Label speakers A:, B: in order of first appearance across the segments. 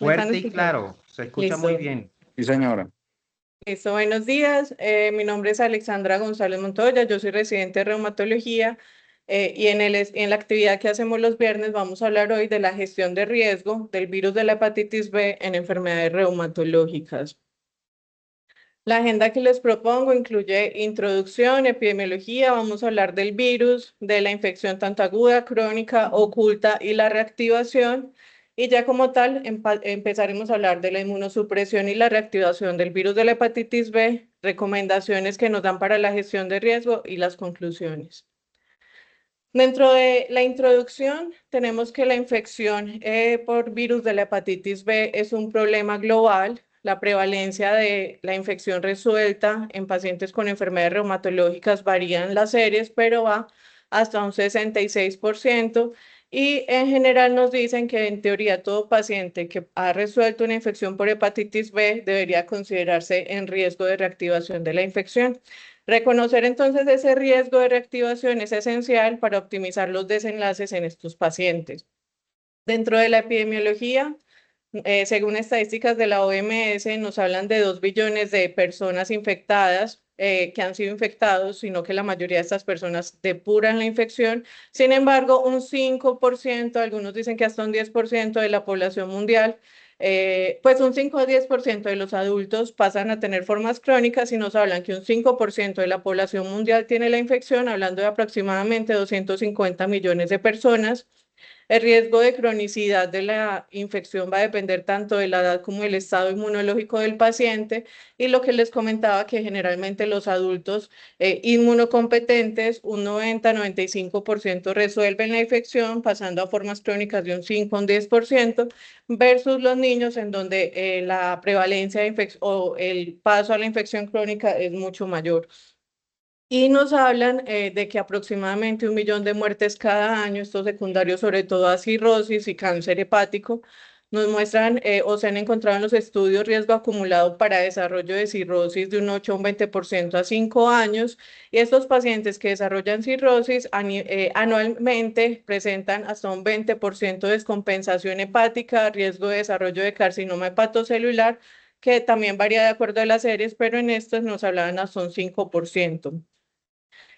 A: ¿Me están
B: Fuerte y
A: escuchando?
B: claro, se escucha muy
A: Listo.
B: bien.
C: Sí, señora.
A: Listo, buenos días. Mi nombre es Alexandra González Montoya, yo soy residente de reumatología y en la actividad que hacemos los viernes vamos a hablar hoy de la gestión de riesgo del virus de la hepatitis B en enfermedades reumatológicas. La agenda que les propongo incluye introducción, epidemiología, vamos a hablar del virus, de la infección tanto aguda, crónica, oculta y la reactivación. Y ya como tal, empezaremos a hablar de la inmunosupresión y la reactivación del virus de la hepatitis B, recomendaciones que nos dan para la gestión de riesgo y las conclusiones. Dentro de la introducción, tenemos que la infección por virus de la hepatitis B es un problema global. La prevalencia de la infección resuelta en pacientes con enfermedades reumatológicas varía en las series, pero va hasta un 66%. Y en general nos dicen que en teoría todo paciente que ha resuelto una infección por hepatitis B debería considerarse en riesgo de reactivación de la infección. Reconocer entonces ese riesgo de reactivación es esencial para optimizar los desenlaces en estos pacientes. Dentro de la epidemiología, según estadísticas de la OMS, nos hablan de 2 billones de personas infectadas que han sido infectados, sino que la mayoría de estas personas depuran la infección. Sin embargo, un 5%, algunos dicen que hasta un 10% de la población mundial, pues un 5 o 10% de los adultos pasan a tener formas crónicas y nos hablan que un 5% de la población mundial tiene la infección, hablando de aproximadamente 250 millones de personas. El riesgo de cronicidad de la infección va a depender tanto de la edad como del estado inmunológico del paciente y lo que les comentaba que generalmente los adultos inmunocompetentes, un 90-95% resuelven la infección pasando a formas crónicas de un 5 o un 10% versus los niños en donde la prevalencia de infección o el paso a la infección crónica es mucho mayor. Y nos hablan de que aproximadamente 1 millón de muertes cada año, estos secundarios sobre todo a cirrosis y cáncer hepático, nos muestran o se han encontrado en los estudios riesgo acumulado para desarrollo de cirrosis de un 8 a un 20% a 5 años. Y estos pacientes que desarrollan cirrosis anualmente presentan hasta un 20% de descompensación hepática, riesgo de desarrollo de carcinoma hepatocelular, que también varía de acuerdo a las series, pero en estos nos hablaban hasta un 5%.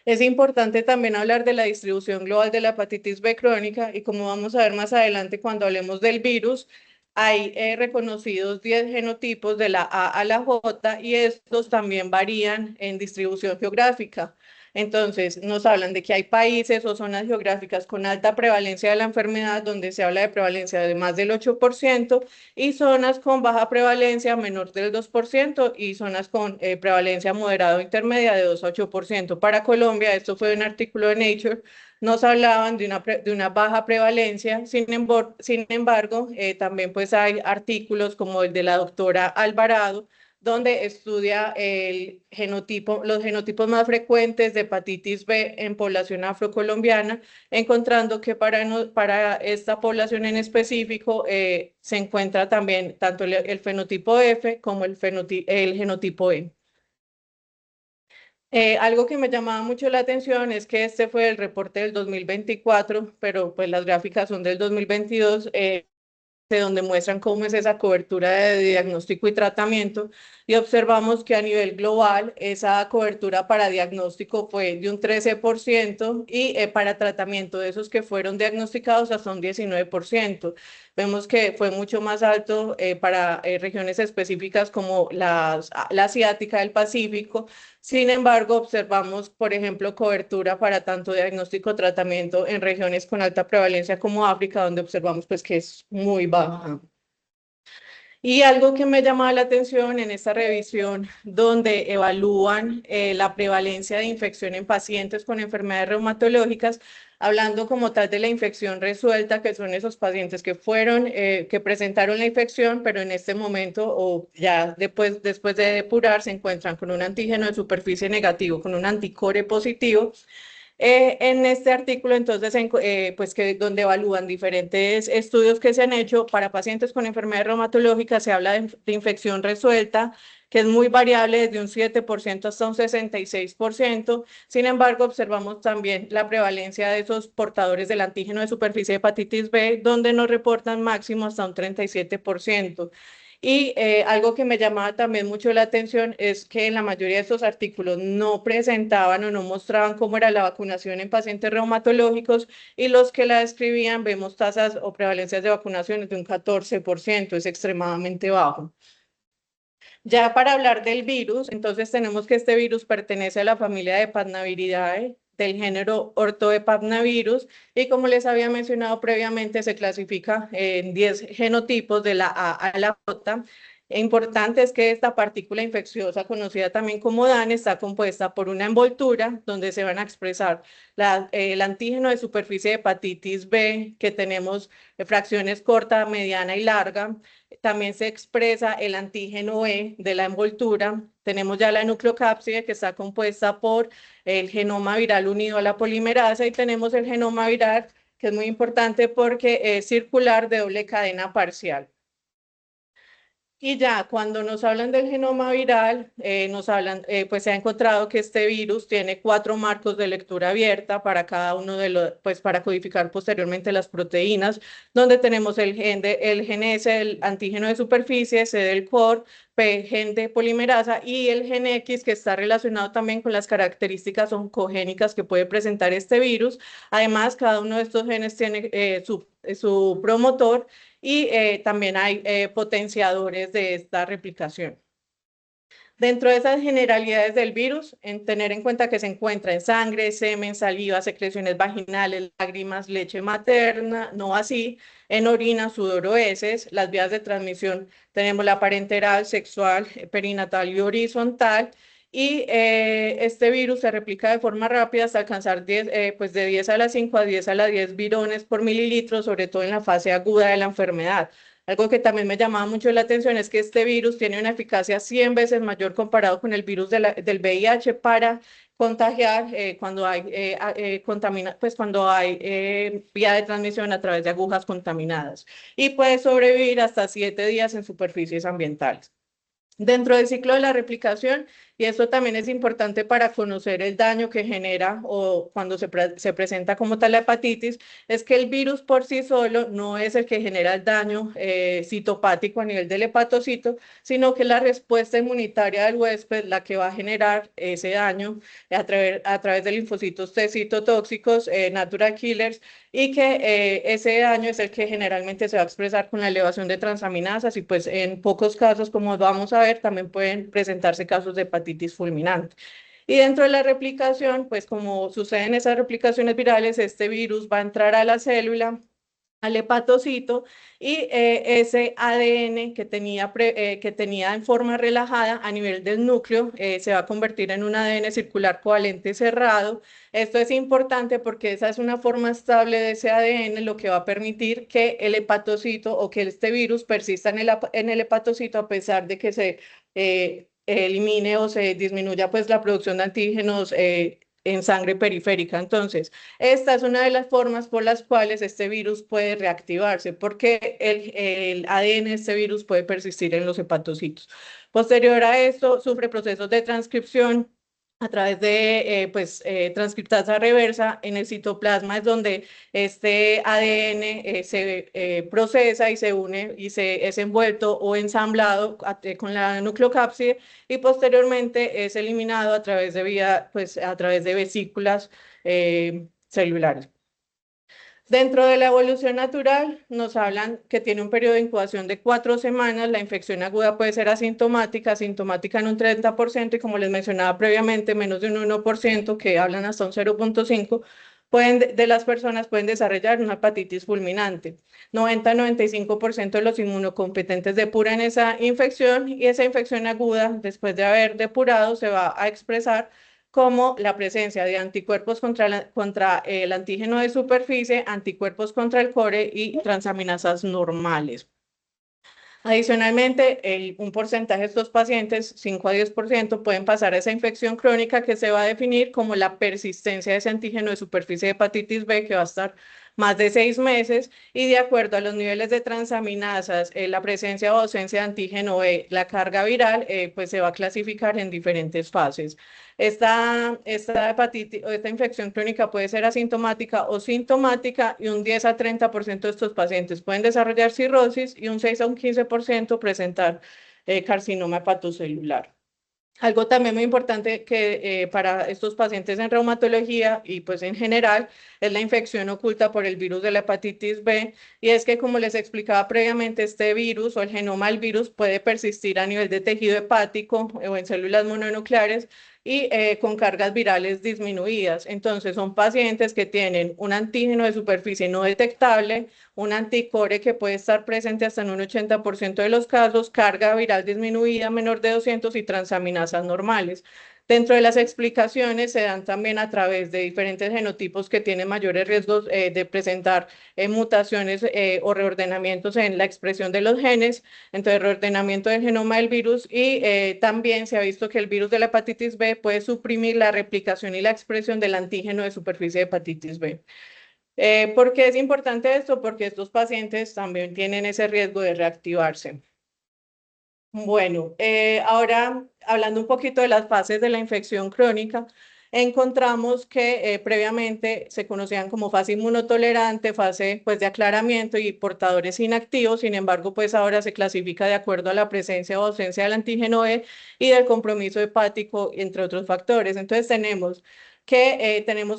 A: Es importante también hablar de la distribución global de la hepatitis B crónica y como vamos a ver más adelante cuando hablemos del virus, hay reconocidos 10 genotipos de la A a la J y estos también varían en distribución geográfica. Entonces, nos hablan de que hay países o zonas geográficas con alta prevalencia de la enfermedad, donde se habla de prevalencia de más del 8%, y zonas con baja prevalencia, menor del 2%, y zonas con prevalencia moderada o intermedia de 2 a 8%. Para Colombia, esto fue un artículo de Nature, nos hablaban de una baja prevalencia, sin embargo, también pues hay artículos como el de la doctora Alvarado, donde estudia los genotipos más frecuentes de hepatitis B en población afrocolombiana, encontrando que para esta población en específico se encuentra también tanto el fenotipo F como el genotipo E. Algo que me llamaba mucho la atención es que este fue el reporte del 2024, pero pues las gráficas son del 2022, de donde muestran cómo es esa cobertura de diagnóstico y tratamiento, y observamos que a nivel global esa cobertura para diagnóstico fue de un 13% y para tratamiento de esos que fueron diagnosticados hasta un 19%. Vemos que fue mucho más alto para regiones específicas como la asiática del Pacífico. Sin embargo, observamos, por ejemplo, cobertura para tanto diagnóstico tratamiento en regiones con alta prevalencia como África, donde observamos pues que es muy baja. Y algo que me llamaba la atención en esta revisión, donde evalúan la prevalencia de infección en pacientes con enfermedades reumatológicas, hablando como tal de la infección resuelta, que son esos pacientes que presentaron la infección, pero en este momento o ya después de depurar se encuentran con un antígeno de superficie negativo, con un anticore positivo. En este artículo, entonces, pues que donde evalúan diferentes estudios que se han hecho para pacientes con enfermedades reumatológicas, se habla de infección resuelta, que es muy variable desde un 7% hasta un 66%. Sin embargo, observamos también la prevalencia de esos portadores del antígeno de superficie de hepatitis B, donde nos reportan máximo hasta un 37%. Y algo que me llamaba también mucho la atención es que en la mayoría de estos artículos no presentaban o no mostraban cómo era la vacunación en pacientes reumatológicos, y los que la describían vemos tasas o prevalencias de vacunaciones de un 14%, es extremadamente bajo. Ya para hablar del virus, entonces tenemos que este virus pertenece a la familia de Pannaviridae, del género Orthoepapnavirus, y como les había mencionado previamente, se clasifica en 10 genotipos de la A a la J. Importante es que esta partícula infecciosa, conocida también como DAN, está compuesta por una envoltura donde se van a expresar el antígeno de superficie de hepatitis B, que tenemos fracciones corta, mediana y larga. También se expresa el antígeno E de la envoltura. Tenemos ya la nucleocápside, que está compuesta por el genoma viral unido a la polimerasa, y tenemos el genoma viral, que es muy importante porque es circular de doble cadena parcial. Y ya cuando nos hablan del genoma viral, pues se ha encontrado que este virus tiene 4 marcos de lectura abierta para cada uno de los, pues para codificar posteriormente las proteínas, donde tenemos el gen S, el antígeno de superficie, C del core, P, gen de polimerasa, y el gen X, que está relacionado también con las características oncogénicas que puede presentar este virus. Además, cada uno de estos genes tiene su promotor, y también hay potenciadores de esta replicación. Dentro de esas generalidades del virus, tener en cuenta que se encuentra en sangre, semen, saliva, secreciones vaginales, lágrimas, leche materna, no así en orina, sudor o heces. Las vías de transmisión tenemos la parenteral, sexual, perinatal y horizontal. Y este virus se replica de forma rápida hasta alcanzar pues de 10 a la 5 a 10 a la 10 virones por mililitro, sobre todo en la fase aguda de la enfermedad. Algo que también me llamaba mucho la atención es que este virus tiene una eficacia 100 veces mayor comparado con el virus del VIH para contagiar cuando hay, pues cuando hay vía de transmisión a través de agujas contaminadas, y puede sobrevivir hasta 7 días en superficies ambientales. Dentro del ciclo de la replicación, y esto también es importante para conocer el daño que genera o cuando se presenta como tal la hepatitis, es que el virus por sí solo no es el que genera el daño citopático a nivel del hepatocito, sino que la respuesta inmunitaria del huésped la que va a generar ese daño a través de linfocitos T citotóxicos, natural killers, y que ese daño es el que generalmente se va a expresar con la elevación de transaminasas, y pues en pocos casos, como vamos a ver, también pueden presentarse casos de hepatitis fulminante. Y dentro de la replicación, pues como sucede en esas replicaciones virales, este virus va a entrar a la célula, al hepatocito, y ese ADN que tenía en forma relajada a nivel del núcleo se va a convertir en un ADN circular covalente cerrado. Esto es importante porque esa es una forma estable de ese ADN, lo que va a permitir que el hepatocito o que este virus persista en el hepatocito a pesar de que se elimine o se disminuya pues la producción de antígenos en sangre periférica. Entonces, esta es una de las formas por las cuales este virus puede reactivarse, porque el ADN de este virus puede persistir en los hepatocitos. Posterior a esto, sufre procesos de transcripción a través de transcriptasa reversa en el citoplasma, es donde este ADN se procesa y se une y es envuelto o ensamblado con la nucleocápside, y posteriormente es eliminado a través a través de vesículas celulares. Dentro de la evolución natural, nos hablan que tiene un periodo de incubación de 4 semanas. La infección aguda puede ser asintomática en un 30%, y como les mencionaba previamente, menos de un 1%, que hablan hasta un 0.5%, de las personas pueden desarrollar una hepatitis fulminante. 90-95% de los inmunocompetentes depuran esa infección, y esa infección aguda, después de haber depurado, se va a expresar como la presencia de anticuerpos contra el antígeno de superficie, anticuerpos contra el core y transaminasas normales. Adicionalmente, un porcentaje de estos pacientes, 5 a 10%, pueden pasar a esa infección crónica que se va a definir como la persistencia de ese antígeno de superficie de hepatitis B, que va a estar más de 6 meses, y de acuerdo a los niveles de transaminasas, la presencia o ausencia de antígeno B, la carga viral, pues se va a clasificar en diferentes fases. Esta hepatitis o esta infección crónica puede ser asintomática o sintomática, y un 10 a 30% de estos pacientes pueden desarrollar cirrosis y un 6 a un 15% presentar carcinoma hepatocelular. Algo también muy importante que para estos pacientes en reumatología y pues en general es la infección oculta por el virus de la hepatitis B, y es que, como les explicaba previamente, este virus o el genoma del virus puede persistir a nivel de tejido hepático o en células mononucleares y con cargas virales disminuidas. Entonces son pacientes que tienen un antígeno de superficie no detectable, un anticore que puede estar presente hasta en un 80% de los casos, carga viral disminuida menor de 200 y transaminasas normales. Dentro de las explicaciones se dan también a través de diferentes genotipos que tienen mayores riesgos de presentar mutaciones o reordenamientos en la expresión de los genes, entonces reordenamiento del genoma del virus, y también se ha visto que el virus de la hepatitis B puede suprimir la replicación y la expresión del antígeno de superficie de hepatitis B. ¿Por qué es importante esto? Porque estos pacientes también tienen ese riesgo de reactivarse. Bueno, ahora hablando un poquito de las fases de la infección crónica, encontramos que previamente se conocían como fase inmunotolerante, fase pues de aclaramiento y portadores inactivos. Sin embargo, pues ahora se clasifica de acuerdo a la presencia o ausencia del antígeno E y del compromiso hepático, entre otros factores. Entonces tenemos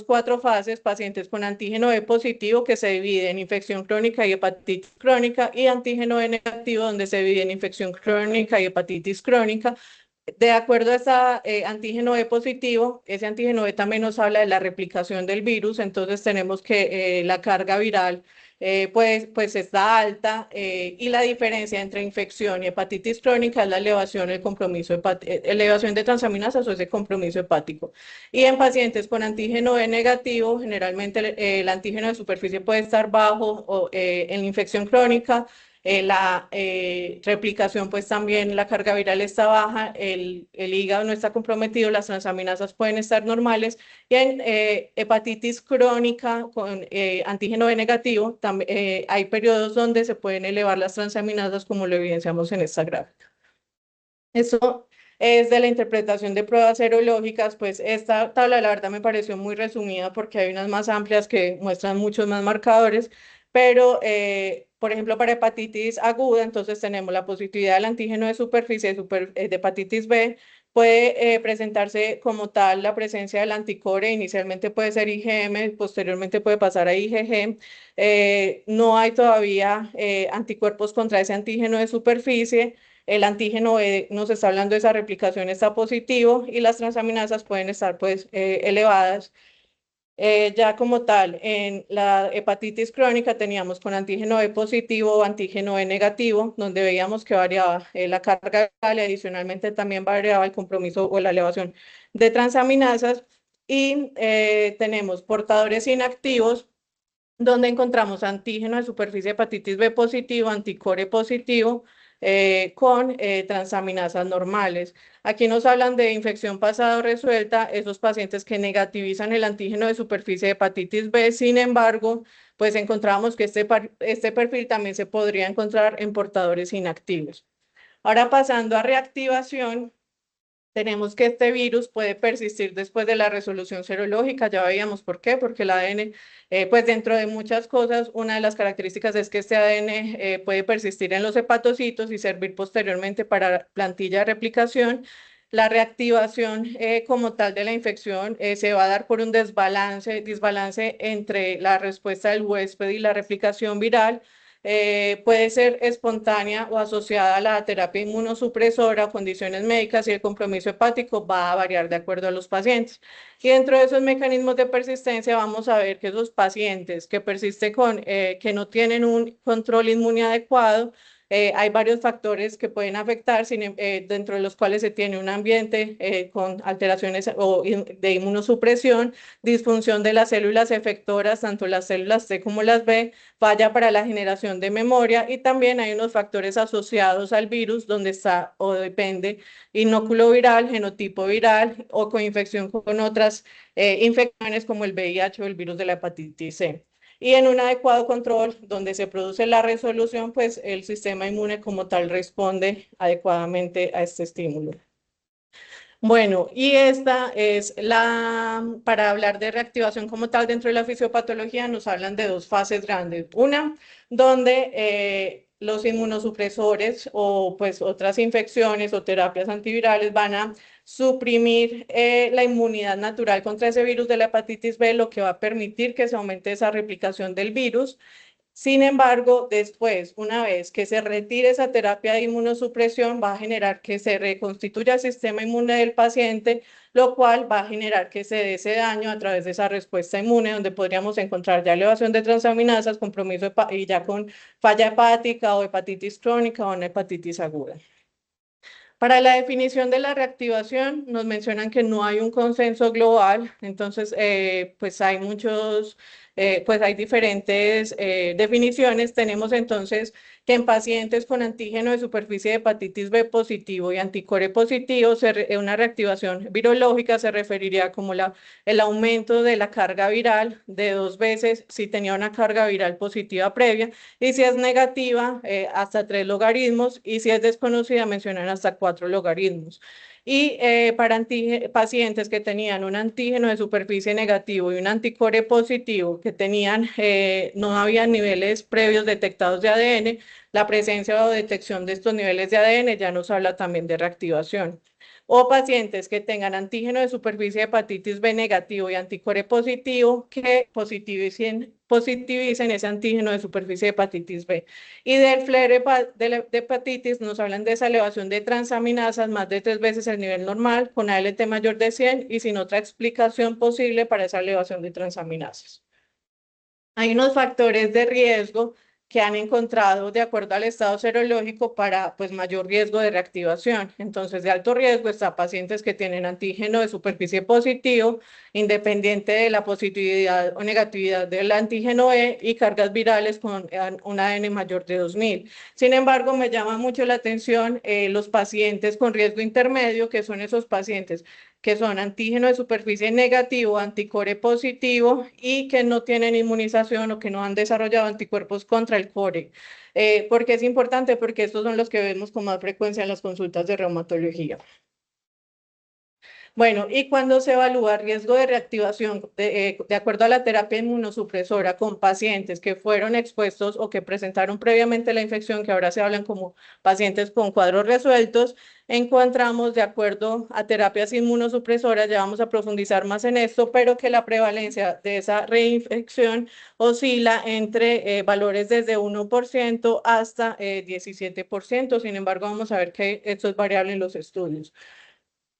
A: 4 fases: pacientes con antígeno E positivo, que se divide en infección crónica y hepatitis crónica, y antígeno E negativo, donde se divide en infección crónica y hepatitis crónica. De acuerdo a ese antígeno E positivo, ese antígeno E también nos habla de la replicación del virus. Entonces tenemos que la carga viral pues está alta, y la diferencia entre infección y hepatitis crónica es la elevación, elevación de transaminasas o ese compromiso hepático. Y en pacientes con antígeno E negativo, generalmente el antígeno de superficie puede estar bajo, o en la infección crónica la replicación, pues también la carga viral está baja, el hígado no está comprometido, las transaminasas pueden estar normales, y en hepatitis crónica con antígeno B negativo hay periodos donde se pueden elevar las transaminasas, como lo evidenciamos en esta gráfica. Eso es de la interpretación de pruebas serológicas. Pues esta tabla, la verdad, me pareció muy resumida porque hay unas más amplias que muestran muchos más marcadores, pero por ejemplo, para hepatitis aguda, entonces tenemos la positividad del antígeno de superficie de hepatitis B. Puede presentarse como tal la presencia del anticore, inicialmente puede ser IgM, posteriormente puede pasar a IgG. No hay todavía anticuerpos contra ese antígeno de superficie. El antígeno E nos está hablando de esa replicación, está positivo, y las transaminasas pueden estar pues elevadas. Ya como tal, en la hepatitis crónica teníamos con antígeno E positivo o antígeno E negativo, donde veíamos que variaba la carga viral, y adicionalmente también variaba el compromiso o la elevación de transaminasas. Y tenemos portadores inactivos, donde encontramos antígeno de superficie de hepatitis B positivo, anticore positivo, con transaminasas normales. Aquí nos hablan de infección pasada o resuelta, esos pacientes que negativizan el antígeno de superficie de hepatitis B. Sin embargo, pues encontramos que este perfil también se podría encontrar en portadores inactivos. Ahora, pasando a reactivación, tenemos que este virus puede persistir después de la resolución serológica. Ya veíamos por qué, porque el ADN, pues dentro de muchas cosas, una de las características es que este ADN puede persistir en los hepatocitos y servir posteriormente para plantilla de replicación. La reactivación como tal de la infección se va a dar por un desbalance entre la respuesta del huésped y la replicación viral. Puede ser espontánea o asociada a la terapia inmunosupresora o condiciones médicas, y el compromiso hepático va a variar de acuerdo a los pacientes. Y dentro de esos mecanismos de persistencia vamos a ver que esos pacientes que persisten que no tienen un control inmune adecuado, hay varios factores que pueden afectar, dentro de los cuales se tiene un ambiente con alteraciones de inmunosupresión, disfunción de las células efectoras, tanto las células T como las B, falla para la generación de memoria, y también hay unos factores asociados al virus donde está o depende inóculo viral, genotipo viral o coinfección con otras infecciones como el VIH o el virus de la hepatitis C. Y en un adecuado control donde se produce la resolución, pues el sistema inmune como tal responde adecuadamente a este estímulo. Bueno, y esta es para hablar de reactivación como tal dentro de la fisiopatología, nos hablan de dos fases grandes. Una, donde los inmunosupresores o pues otras infecciones o terapias antivirales van a suprimir la inmunidad natural contra ese virus de la hepatitis B, lo que va a permitir que se aumente esa replicación del virus. Sin embargo, después, una vez que se retire esa terapia de inmunosupresión, va a generar que se reconstituya el sistema inmune del paciente, lo cual va a generar que se dé ese daño a través de esa respuesta inmune, donde podríamos encontrar ya elevación de transaminasas, compromiso y ya con falla hepática o hepatitis crónica o una hepatitis aguda. Para la definición de la reactivación, nos mencionan que no hay un consenso global, entonces, pues hay pues hay diferentes definiciones. Tenemos entonces que en pacientes con antígeno de superficie de hepatitis B positivo y anticore positivo, una reactivación virológica se referiría como el aumento de la carga viral de 2 veces si tenía una carga viral positiva previa, y si es negativa, hasta 3 logaritmos, y si es desconocida, mencionan hasta 4 logaritmos. Y para pacientes que tenían un antígeno de superficie negativo y un anticore positivo, que no había niveles previos detectados de ADN, la presencia o detección de estos niveles de ADN ya nos habla también de reactivación. O pacientes que tengan antígeno de superficie de hepatitis B negativo y anticore positivo, que positivicen ese antígeno de superficie de hepatitis B. Y del flare de hepatitis nos hablan de esa elevación de transaminasas más de 3 veces el nivel normal, con ALT mayor de 100 y sin otra explicación posible para esa elevación de transaminasas. Hay unos factores de riesgo que han encontrado de acuerdo al estado serológico para pues mayor riesgo de reactivación. Entonces, de alto riesgo está pacientes que tienen antígeno de superficie positivo, independiente de la positividad o negatividad del antígeno E, y cargas virales con un ADN mayor de 2000. Sin embargo, me llama mucho la atención los pacientes con riesgo intermedio, que son esos pacientes que son antígeno de superficie negativo, anticore positivo y que no tienen inmunización o que no han desarrollado anticuerpos contra el core. ¿Por qué es importante? Porque estos son los que vemos con más frecuencia en las consultas de reumatología. Bueno, y cuando se evalúa riesgo de reactivación de acuerdo a la terapia inmunosupresora con pacientes que fueron expuestos o que presentaron previamente la infección, que ahora se hablan como pacientes con cuadros resueltos, encontramos de acuerdo a terapias inmunosupresoras, ya vamos a profundizar más en esto, pero que la prevalencia de esa reinfección oscila entre valores desde 1% hasta 17%. Sin embargo, vamos a ver que esto es variable en los estudios.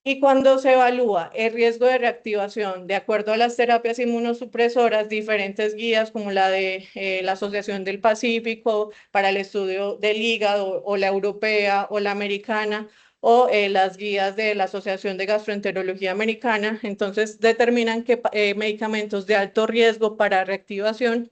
A: Y cuando se evalúa el riesgo de reactivación de acuerdo a las terapias inmunosupresoras, diferentes guías como la de la Asociación del Pacífico para el estudio del hígado, o la europea o la americana, o las guías de la Asociación de Gastroenterología Americana, entonces determinan que medicamentos de alto riesgo para reactivación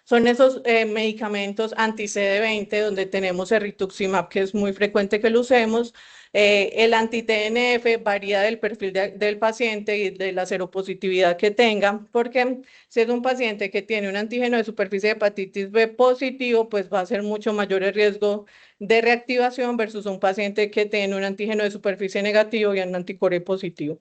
A: son esos medicamentos anti-CD20, donde tenemos el rituximab, que es muy frecuente que lo usemos. El anti-TNF varía del perfil del paciente y de la seropositividad que tenga, porque si es un paciente que tiene un antígeno de superficie de hepatitis B positivo, pues va a ser mucho mayor el riesgo de reactivación versus un paciente que tiene un antígeno de superficie negativo y un anticore positivo.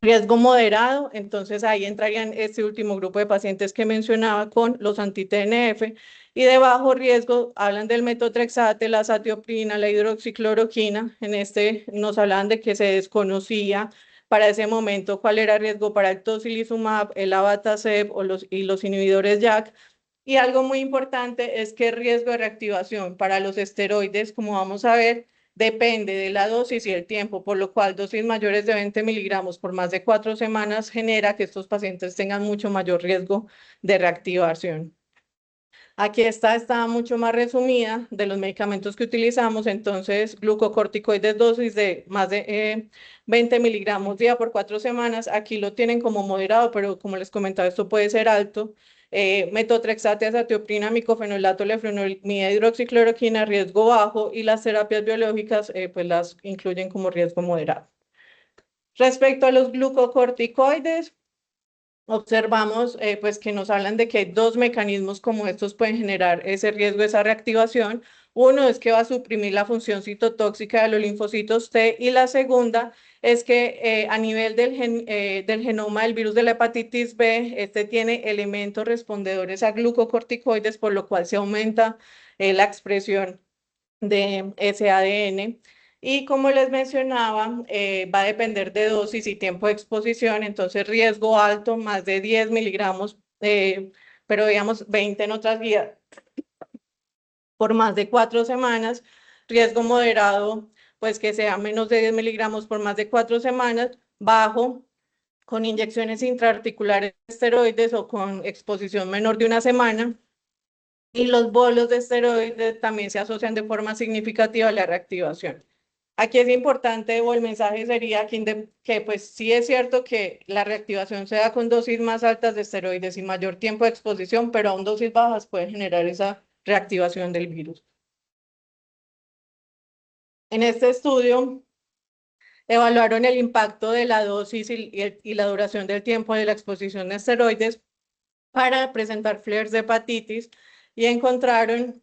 A: Riesgo moderado, entonces ahí entrarían este último grupo de pacientes que mencionaba con los anti-TNF, y de bajo riesgo hablan del metotrexate, la azatioprina, la hidroxicloroquina. En este nos hablan de que se desconocía para ese momento cuál era el riesgo para el tocilizumab, el abatacept y los inhibidores JAK. Y algo muy importante es que el riesgo de reactivación para los esteroides, como vamos a ver, depende de la dosis y el tiempo, por lo cual dosis mayores de 20 miligramos por más de 4 semanas genera que estos pacientes tengan mucho mayor riesgo de reactivación. Aquí está mucho más resumida de los medicamentos que utilizamos, entonces glucocorticoides dosis de más de 20 miligramos día por 4 semanas, aquí lo tienen como moderado, pero como les comentaba, esto puede ser alto. Metotrexate, azatioprina, micofenolato, leflunomida, hidroxicloroquina, riesgo bajo, y las terapias biológicas pues las incluyen como riesgo moderado. Respecto a los glucocorticoides, observamos pues que nos hablan de que hay dos mecanismos como estos pueden generar ese riesgo, esa reactivación. Uno es que va a suprimir la función citotóxica de los linfocitos T, y la segunda es que a nivel del genoma del virus de la hepatitis B, este tiene elementos respondedores a glucocorticoides, por lo cual se aumenta la expresión de ese ADN. Y como les mencionaba, va a depender de dosis y tiempo de exposición, entonces riesgo alto, más de 10 miligramos, pero digamos 20 en otras guías, por más de 4 semanas. Riesgo moderado, pues que sea menos de 10 miligramos por más de 4 semanas. Bajo, con inyecciones intraarticulares de esteroides o con exposición menor de 1 semana. Y los bolos de esteroides también se asocian de forma significativa a la reactivación. Aquí es importante, o el mensaje sería que pues sí es cierto que la reactivación se da con dosis más altas de esteroides y mayor tiempo de exposición, pero aún dosis bajas puede generar esa reactivación del virus. En este estudio evaluaron el impacto de la dosis y la duración del tiempo de la exposición a esteroides para presentar flares de hepatitis, y encontraron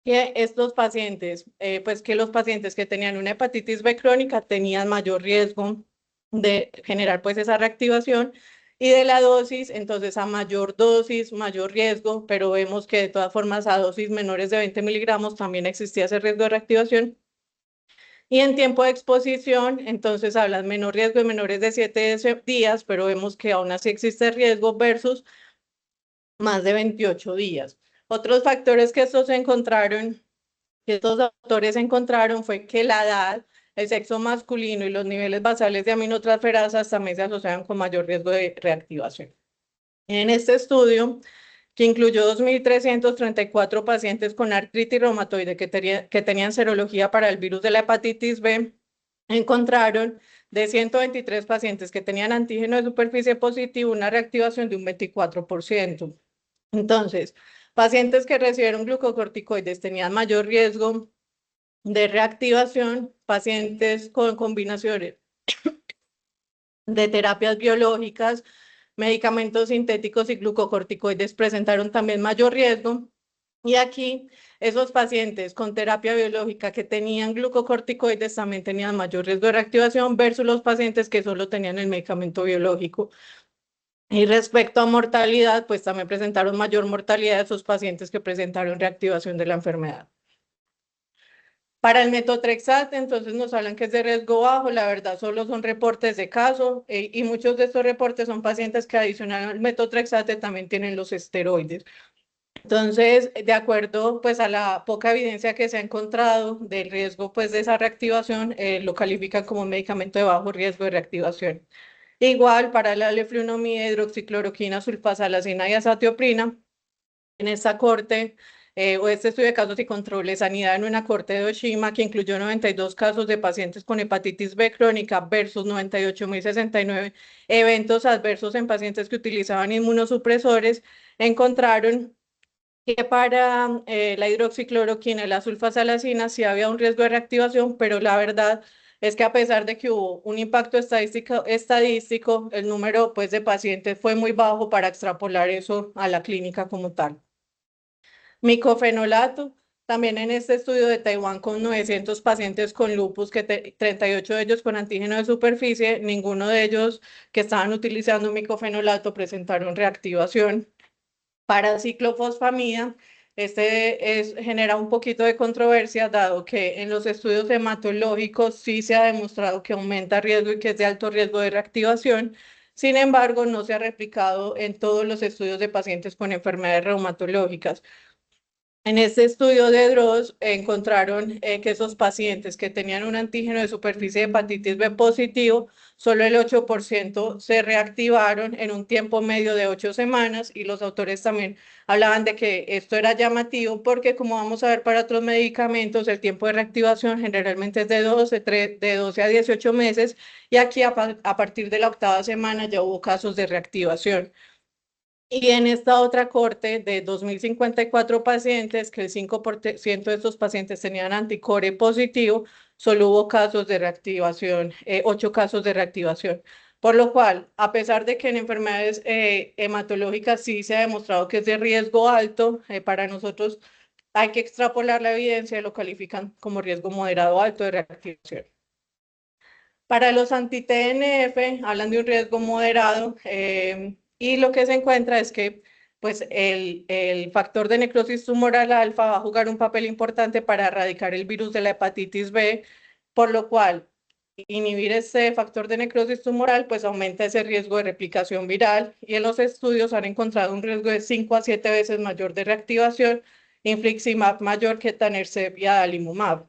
A: que estos pacientes, pues que los pacientes que tenían una hepatitis B crónica tenían mayor riesgo de generar pues esa reactivación, y de la dosis, entonces a mayor dosis, mayor riesgo, pero vemos que de todas formas a dosis menores de 20 miligramos también existía ese riesgo de reactivación. Y en tiempo de exposición, entonces hablan menor riesgo de menores de 7 días, pero vemos que aún así existe riesgo versus más de 28 días. Otros factores que estos encontraron, que estos autores encontraron, fue que la edad, el sexo masculino y los niveles basales de aminotransferasas también se asociaban con mayor riesgo de reactivación. En este estudio, que incluyó 2.334 pacientes con artritis reumatoide que tenían serología para el virus de la hepatitis B, encontraron de 123 pacientes que tenían antígeno de superficie positivo una reactivación de un 24%. Entonces, pacientes que recibieron glucocorticoides tenían mayor riesgo de reactivación. Pacientes con combinaciones de terapias biológicas, medicamentos sintéticos y glucocorticoides presentaron también mayor riesgo. Y aquí, esos pacientes con terapia biológica que tenían glucocorticoides también tenían mayor riesgo de reactivación versus los pacientes que solo tenían el medicamento biológico. Y respecto a mortalidad, pues también presentaron mayor mortalidad de esos pacientes que presentaron reactivación de la enfermedad. Para el metotrexate, entonces nos hablan que es de riesgo bajo, la verdad solo son reportes de caso, y muchos de estos reportes son pacientes que adicional al metotrexate también tienen los esteroides. Entonces, de acuerdo pues a la poca evidencia que se ha encontrado del riesgo pues de esa reactivación, lo califican como un medicamento de bajo riesgo de reactivación. Igual para la leflunomida, hidroxicloroquina, sulfasalazina y azatioprina, en esta corte, o este estudio de casos y control de sanidad en una corte de Oshima que incluyó 92 casos de pacientes con hepatitis B crónica versus 98.069 eventos adversos en pacientes que utilizaban inmunosupresores, encontraron que para la hidroxicloroquina y la sulfasalazina sí había un riesgo de reactivación, pero la verdad es que a pesar de que hubo un impacto estadístico, el número pues, de pacientes fue muy bajo para extrapolar eso a la clínica como tal. Micofenolato, también en este estudio de Taiwán con 900 pacientes con lupus, 38 de ellos con antígeno de superficie, ninguno de ellos que estaban utilizando micofenolato presentaron reactivación. Para ciclofosfamida, genera un poquito de controversia, dado que en los estudios hematológicos sí se ha demostrado que aumenta riesgo y que es de alto riesgo de reactivación. Sin embargo, no se ha replicado en todos los estudios de pacientes con enfermedades reumatológicas. En este estudio de Droz encontraron que esos pacientes que tenían un antígeno de superficie de hepatitis B positivo, solo el 8% se reactivaron en un tiempo medio de 8 semanas, y los autores también hablaban de que esto era llamativo porque, como vamos a ver para otros medicamentos, el tiempo de reactivación generalmente es de 12 a 18 meses, y aquí a partir de la octava semana ya hubo casos de reactivación. Y en esta otra corte de 2.054 pacientes, que el 5% de estos pacientes tenían anticore positivo, solo hubo casos de reactivación, 8 casos de reactivación. Por lo cual, a pesar de que en enfermedades hematológicas sí se ha demostrado que es de riesgo alto, para nosotros hay que extrapolar la evidencia y lo califican como riesgo moderado o alto de reactivación. Para los anti-TNF hablan de un riesgo moderado, y lo que se encuentra es que pues el factor de necrosis tumoral alfa va a jugar un papel importante para erradicar el virus de la hepatitis B, por lo cual inhibir ese factor de necrosis tumoral pues aumenta ese riesgo de replicación viral, y en los estudios han encontrado un riesgo de 5 a 7 veces mayor de reactivación, infliximab mayor que etanercept y adalimumab.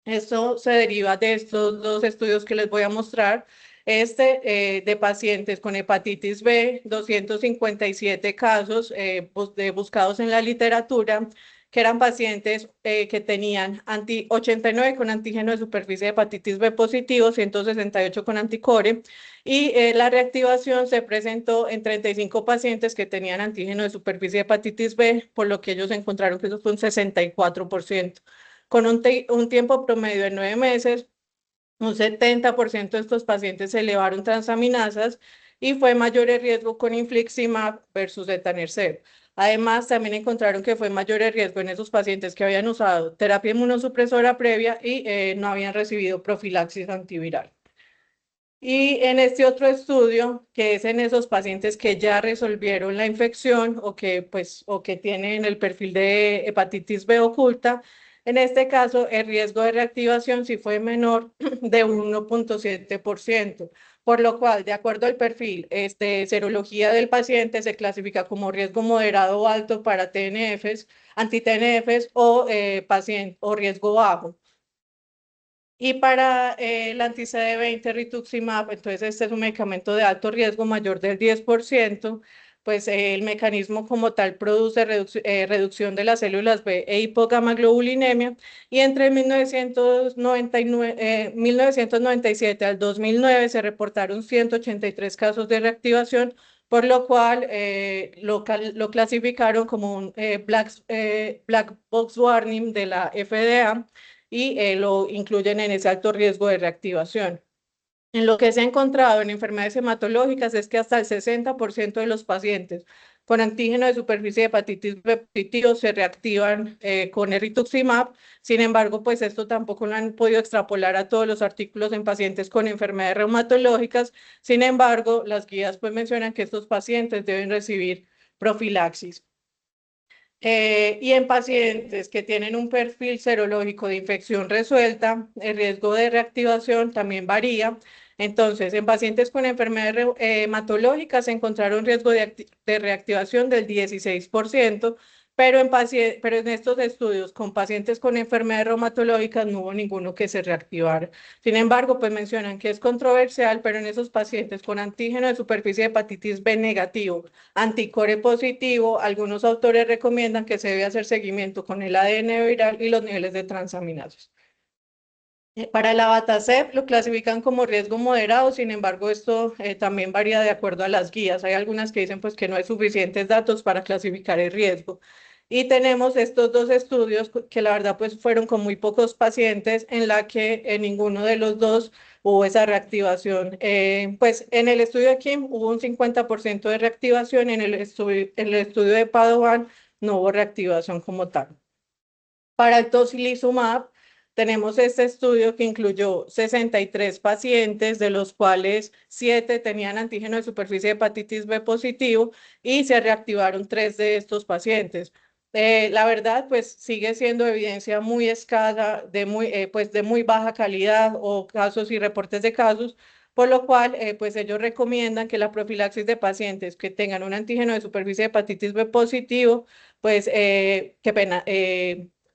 A: Esto se deriva de estos dos estudios que les voy a mostrar. De pacientes con hepatitis B, 257 casos buscados en la literatura, que eran pacientes que tenían 89 con antígeno de superficie de hepatitis B positivo, 168 con anticore, y la reactivación se presentó en 35 pacientes que tenían antígeno de superficie de hepatitis B, por lo que ellos encontraron que eso fue un 64%. Con un tiempo promedio de 9 meses, un 70% de estos pacientes elevaron transaminasas, y fue mayor el riesgo con infliximab versus etanercept. Además, también encontraron que fue mayor el riesgo en esos pacientes que habían usado terapia inmunosupresora previa y no habían recibido profilaxis antiviral. Y en este otro estudio, que es en esos pacientes que ya resolvieron la infección o que tienen el perfil de hepatitis B oculta, en este caso el riesgo de reactivación sí fue menor de 1.7%, por lo cual, de acuerdo al perfil serología del paciente, se clasifica como riesgo moderado o alto para TNFs, anti-TNFs, o riesgo bajo. Y para el anti-CD20 rituximab, entonces este es un medicamento de alto riesgo mayor del 10%, pues el mecanismo como tal produce reducción de las células B e hipogamaglobulinemia, y entre 1997 al 2009 se reportaron 183 casos de reactivación, por lo cual lo clasificaron como un Black Box Warning de la FDA, y lo incluyen en ese alto riesgo de reactivación. En lo que se ha encontrado en enfermedades hematológicas es que hasta el 60% de los pacientes con antígeno de superficie de hepatitis B positivo se reactivan con el rituximab. Sin embargo, pues esto tampoco lo han podido extrapolar a todos los artículos en pacientes con enfermedades reumatológicas. Sin embargo, las guías pues mencionan que estos pacientes deben recibir profilaxis. Y en pacientes que tienen un perfil serológico de infección resuelta, el riesgo de reactivación también varía. Entonces, en pacientes con enfermedades hematológicas se encontraron riesgo de reactivación del 16%, pero en estos estudios con pacientes con enfermedades reumatológicas no hubo ninguno que se reactivara. Sin embargo, pues mencionan que es controversial, pero en esos pacientes con antígeno de superficie de hepatitis B negativo, anticore positivo, algunos autores recomiendan que se debe hacer seguimiento con el ADN viral y los niveles de transaminasas. Para el abatacept lo clasifican como riesgo moderado. Sin embargo, esto también varía de acuerdo a las guías. Hay algunas que dicen pues que no hay suficientes datos para clasificar el riesgo. Y tenemos estos dos estudios que la verdad pues fueron con muy pocos pacientes, en la que en ninguno de los dos hubo esa reactivación. Pues en el estudio de Kim hubo un 50% de reactivación, en el estudio de Padovan no hubo reactivación como tal. Para el tocilizumab, tenemos este estudio que incluyó 63 pacientes, de los cuales 7 tenían antígeno de superficie de hepatitis B positivo, y se reactivaron 3 de estos pacientes. La verdad, pues sigue siendo evidencia muy escasa, pues, de muy baja calidad, o casos y reportes de casos, por lo cual pues ellos recomiendan que la profilaxis de pacientes que tengan un antígeno de superficie de hepatitis B positivo, pues qué pena,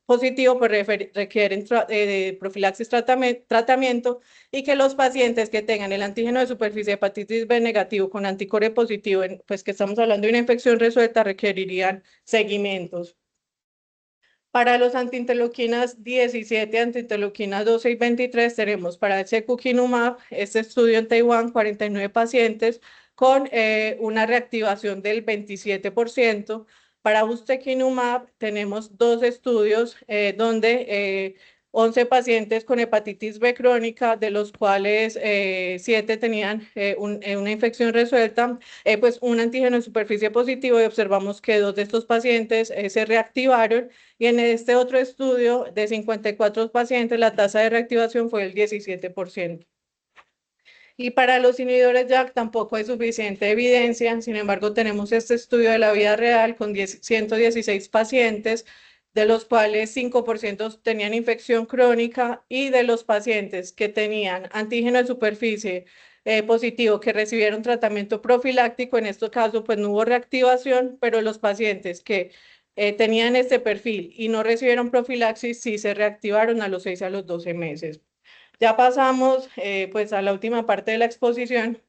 A: positivo, pues requieren de profilaxis tratamiento, y que los pacientes que tengan el antígeno de superficie de hepatitis B negativo con anticore positivo, pues que estamos hablando de una infección resuelta, requerirían seguimientos. Para los antiinterleuquinas 17, antiinterleuquinas 12 y 23, tenemos para el secukinumab, este estudio en Taiwán, 49 pacientes con una reactivación del 27%. Para ustekinumab tenemos dos estudios donde 11 pacientes con hepatitis B crónica, de los cuales 7 tenían una infección resuelta, pues un antígeno en superficie positivo, y observamos que 2 de estos pacientes se reactivaron, y en este otro estudio de 54 pacientes la tasa de reactivación fue el 17%. Y para los inhibidores JAK tampoco hay suficiente evidencia. Sin embargo, tenemos este estudio de la vida real con 116 pacientes, de los cuales 5% tenían infección crónica, y de los pacientes que tenían antígeno de superficie positivo que recibieron tratamiento profiláctico, en este caso pues no hubo reactivación, pero los pacientes que tenían este perfil y no recibieron profilaxis sí se reactivaron a los 6 a los 12 meses. Ya pasamos pues a la última parte de la exposición,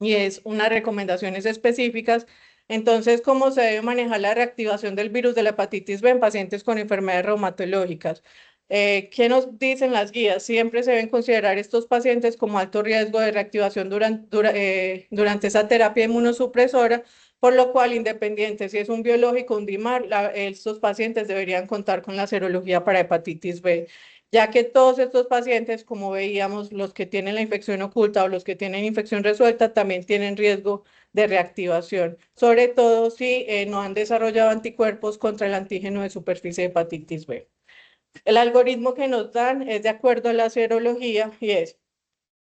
A: y es unas recomendaciones específicas. Entonces, ¿cómo se debe manejar la reactivación del virus de la hepatitis B en pacientes con enfermedades reumatológicas? ¿Qué nos dicen las guías? Siempre se deben considerar estos pacientes como alto riesgo de reactivación durante esa terapia inmunosupresora, por lo cual, independiente si es un biológico o un DIMAR, estos pacientes deberían contar con la serología para hepatitis B, ya que todos estos pacientes, como veíamos, los que tienen la infección oculta o los que tienen infección resuelta, también tienen riesgo de reactivación, sobre todo si no han desarrollado anticuerpos contra el antígeno de superficie de hepatitis B. El algoritmo que nos dan es de acuerdo a la serología, y es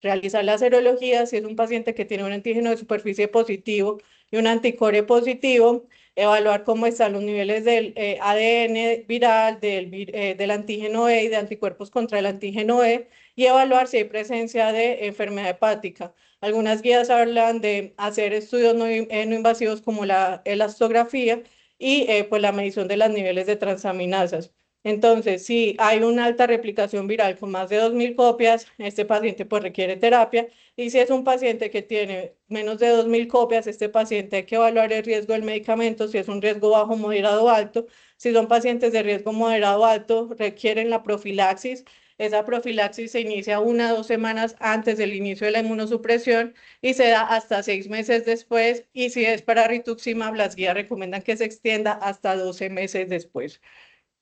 A: realizar la serología si es un paciente que tiene un antígeno de superficie positivo y un anticore positivo, evaluar cómo están los niveles del ADN viral, del antígeno E y de anticuerpos contra el antígeno E, y evaluar si hay presencia de enfermedad hepática. Algunas guías hablan de hacer estudios no invasivos como la elastografía y pues la medición de los niveles de transaminasas. Entonces, si hay una alta replicación viral con más de 2.000 copias, este paciente pues requiere terapia. Y si es un paciente que tiene menos de 2.000 copias, este paciente hay que evaluar el riesgo del medicamento, si es un riesgo bajo, moderado o alto. Si son pacientes de riesgo moderado o alto, requieren la profilaxis. Esa profilaxis se inicia 1 o 2 semanas antes del inicio de la inmunosupresión y se da hasta 6 meses después. Y si es para rituximab, las guías recomiendan que se extienda hasta 12 meses después.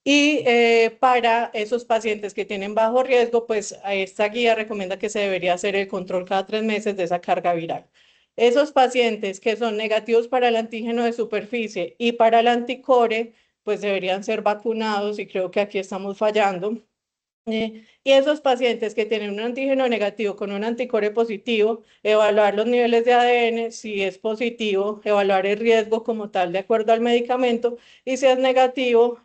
A: Y para esos pacientes que tienen bajo riesgo, pues esta guía recomienda que se debería hacer el control cada 3 meses de esa carga viral. Esos pacientes que son negativos para el antígeno de superficie y para el anticore, pues deberían ser vacunados, y creo que aquí estamos fallando. Y esos pacientes que tienen un antígeno negativo con un anticore positivo, evaluar los niveles de ADN, si es positivo, evaluar el riesgo como tal de acuerdo al medicamento, y si es negativo,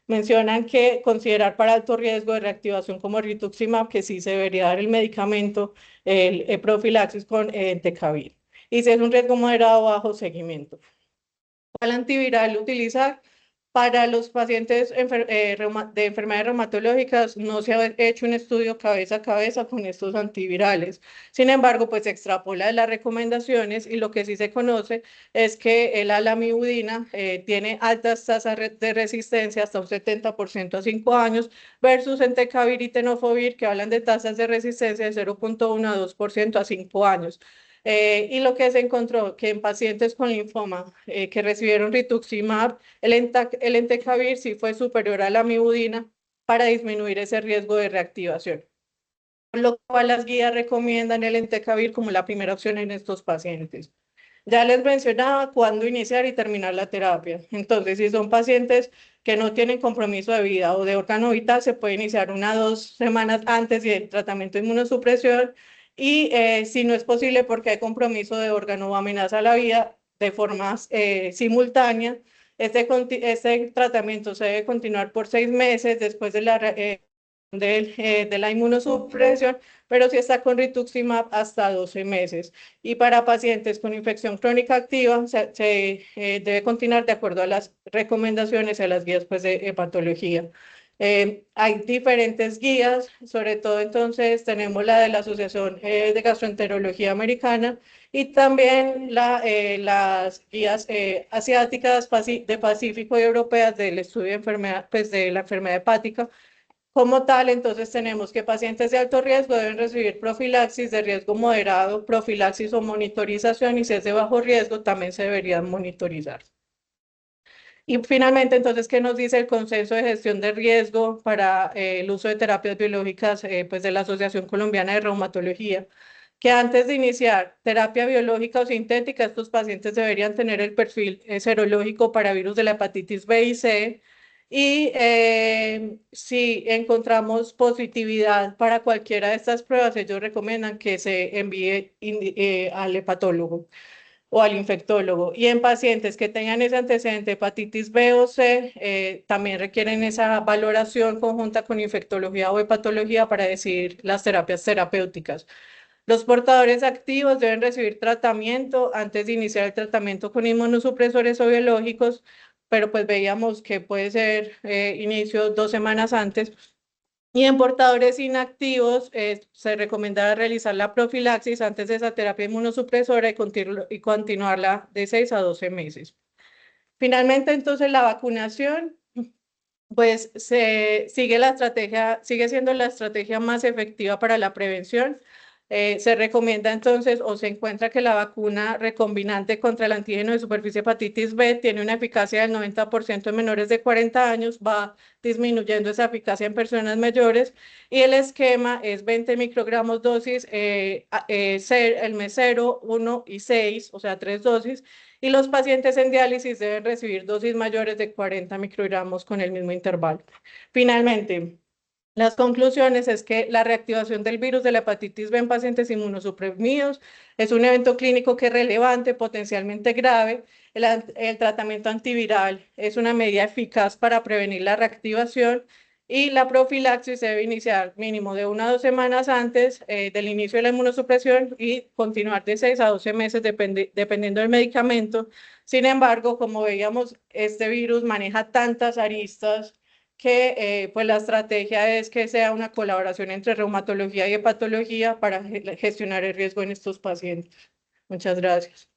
A: mencionan que considerar para alto riesgo de reactivación como rituximab, que sí se debería dar el medicamento, el profilaxis con entecavir. Y si es un riesgo moderado o bajo, seguimiento. ¿Cuál antiviral utilizar? Para los pacientes de enfermedades reumatológicas no se ha hecho un estudio cabeza a cabeza con estos antivirales. Sin embargo, pues se extrapola de las recomendaciones, y lo que sí se conoce es que el alamivudina tiene altas tasas de resistencia, hasta un 70% a 5 años, versus entecavir y tenofovir, que hablan de tasas de resistencia de 0,1 a 2% a 5 años. Y lo que se encontró, que en pacientes con linfoma que recibieron rituximab, el entecavir sí fue superior a la amibudina para disminuir ese riesgo de reactivación, por lo cual las guías recomiendan el entecavir como la primera opción en estos pacientes. Ya les mencionaba cuándo iniciar y terminar la terapia. Entonces, si son pacientes que no tienen compromiso de vida o de órgano vital, se puede iniciar 1 o 2 semanas antes del tratamiento de inmunosupresión. Y si no es posible porque hay compromiso de órgano o amenaza a la vida de forma simultánea, este tratamiento se debe continuar por 6 meses después de la de la inmunosupresión, pero si está con rituximab hasta 12 meses. Y para pacientes con infección crónica activa, debe continuar de acuerdo a las recomendaciones y a las guías pues, de hepatología. Hay diferentes guías, sobre todo entonces tenemos la de la Asociación de Gastroenterología Americana y también las guías asiáticas de Pacífico y europeas del estudio de enfermedad, pues de la enfermedad hepática. Como tal, entonces tenemos que pacientes de alto riesgo deben recibir profilaxis de riesgo moderado, profilaxis o monitorización y si es de bajo riesgo también se deberían monitorizar. Y finalmente, entonces, ¿qué nos dice el Consenso de Gestión de Riesgo para el uso de terapias biológicas pues de la Asociación Colombiana de Reumatología? Que antes de iniciar terapia biológica o sintética, estos pacientes deberían tener el perfil serológico para virus de la hepatitis B y C. Y si encontramos positividad para cualquiera de estas pruebas, ellos recomiendan que se envíe al hepatólogo o al infectólogo. Y en pacientes que tengan ese antecedente hepatitis B o C, también requieren esa valoración conjunta con infectología o hepatología para decidir las terapias terapéuticas. Los portadores activos deben recibir tratamiento antes de iniciar el tratamiento con inmunosupresores o biológicos, pero pues veíamos que puede ser inicio 2 semanas antes. Y en portadores inactivos se recomienda realizar la profilaxis antes de esa terapia inmunosupresora y continuarla de 6 a 12 meses. Finalmente, entonces, la vacunación, pues sigue siendo la estrategia más efectiva para la prevención. Se recomienda entonces o se encuentra que la vacuna recombinante contra el antígeno de superficie hepatitis B tiene una eficacia del 90% en menores de 40 años, va disminuyendo esa eficacia en personas mayores y el esquema es 20 microgramos dosis, el mes 0, 1 y 6, o sea, 3 dosis, y los pacientes en diálisis deben recibir dosis mayores de 40 microgramos con el mismo intervalo. Finalmente, las conclusiones es que la reactivación del virus de la hepatitis B en pacientes inmunosuprimidos es un evento clínico que es relevante, potencialmente grave. El tratamiento antiviral es una medida eficaz para prevenir la reactivación y la profilaxis se debe iniciar mínimo de 1 a 2 semanas antes del inicio de la inmunosupresión y continuar de 6 a 12 meses dependiendo del medicamento. Sin embargo, como veíamos, este virus maneja tantas aristas que pues la estrategia es que sea una colaboración entre reumatología y hepatología para gestionar el riesgo en estos pacientes. Muchas gracias.